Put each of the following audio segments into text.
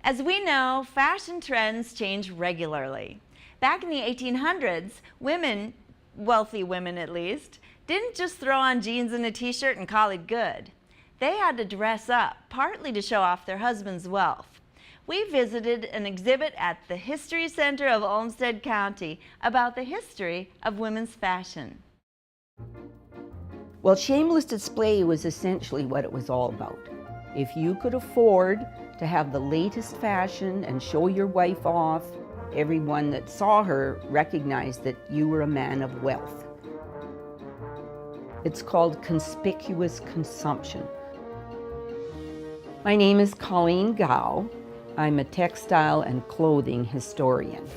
As we know, fashion trends change regularly. Back in the 1800s, women, wealthy women at least, didn't just throw on jeans and a t-shirt and call it good. They had to dress up, partly to show off their husband's wealth. We visited an exhibit at the History Center of Olmsted County about the history of women's fashion. Well, shameless display was essentially what it was all about. If you could afford to have the latest fashion and show your wife off, everyone that saw her recognized that you were a man of wealth. It's called conspicuous consumption. My name is Colleen Gow. I'm a textile and clothing historian.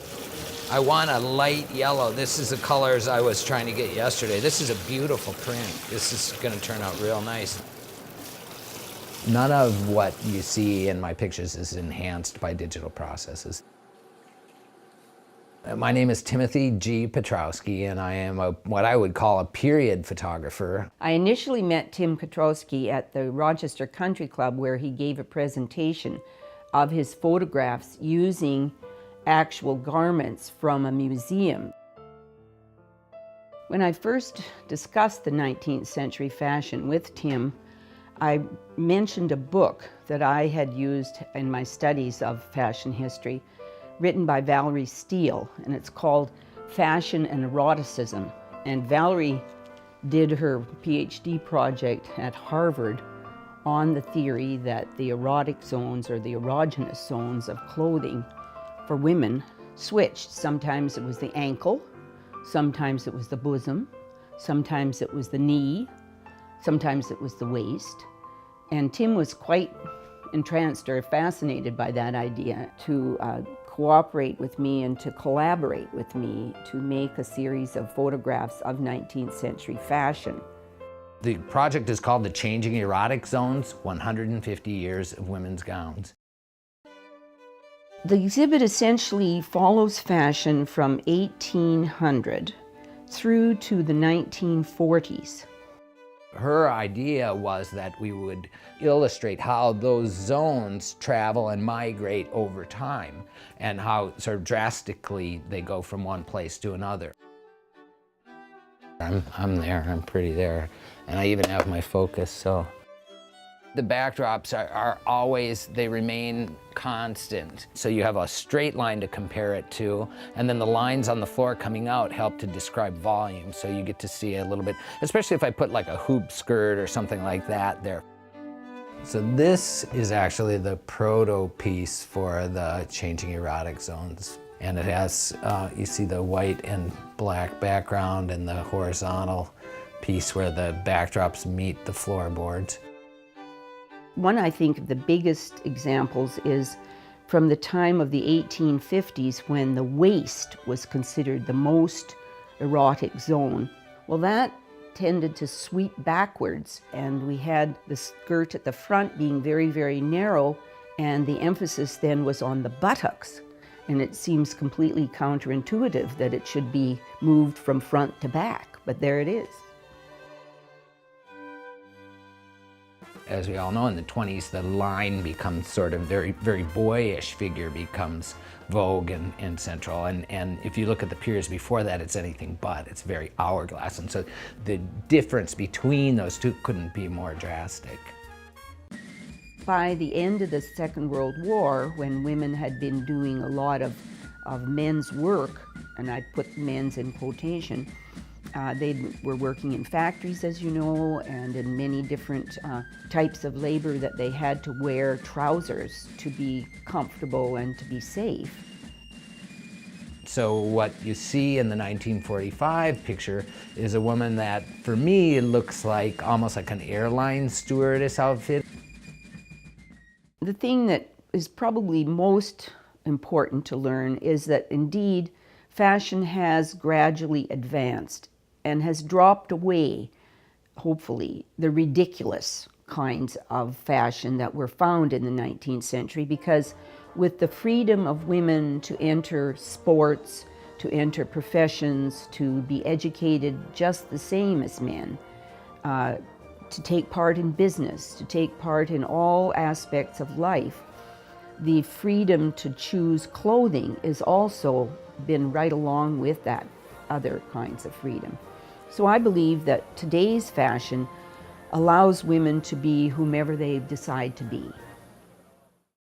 I want a light yellow. This is the colors I was trying to get yesterday. This is a beautiful print. This is going to turn out real nice. None of what you see in my pictures is enhanced by digital processes. My name is Timothy G. Petrowski, and I am what I would call a period photographer. I initially met Tim Petrowski at the Rochester Country Club, where he gave a presentation of his photographs using actual garments from a museum. When I first discussed the 19th century fashion with Tim, I mentioned a book that I had used in my studies of fashion history, written by Valerie Steele, and it's called Fashion and Eroticism. And Valerie did her PhD project at Harvard on the theory that the erotic zones or the erogenous zones of clothing for women switched. Sometimes it was the ankle, sometimes it was the bosom, sometimes it was the knee, sometimes it was the waist. And Tim was quite entranced or fascinated by that idea to cooperate with me and to collaborate with me to make a series of photographs of 19th century fashion. The project is called The Changing Erotic Zones, 150 Years of Women's Gowns. The exhibit essentially follows fashion from 1800 through to the 1940s. Her idea was that we would illustrate how those zones travel and migrate over time and how sort of drastically they go from one place to another. I'm there, I'm pretty there, and I even have my focus, so. The backdrops are always, they remain constant. So you have a straight line to compare it to, and then the lines on the floor coming out help to describe volume. So you get to see a little bit, especially if I put like a hoop skirt or something like that there. So this is actually the proto piece for the Changing Erotic Zones. And it has, you see the white and black background and the horizontal piece where the backdrops meet the floorboards. One, I think, of the biggest examples is from the time of the 1850s when the waist was considered the most erotic zone. Well, that tended to sweep backwards, and we had the skirt at the front being very, very narrow, and the emphasis then was on the buttocks. And it seems completely counterintuitive that it should be moved from front to back, but there it is. As we all know, in the 20s, the line becomes sort of very, very boyish figure becomes vogue and central. And if you look at the periods before that, it's anything but. It's very hourglass. And so the difference between those two couldn't be more drastic. By the end of the Second World War, when women had been doing a lot of men's work, and I put men's in quotation, they were working in factories, as you know, and in many different types of labor that they had to wear trousers to be comfortable and to be safe. So what you see in the 1945 picture is a woman that, for me, looks like almost like an airline stewardess outfit. The thing that is probably most important to learn is that indeed fashion has gradually advanced and has dropped away, hopefully, the ridiculous kinds of fashion that were found in the 19th century, because with the freedom of women to enter sports, to enter professions, to be educated just the same as men, to take part in business, to take part in all aspects of life, the freedom to choose clothing is also been right along with that other kinds of freedom. So I believe that today's fashion allows women to be whomever they decide to be.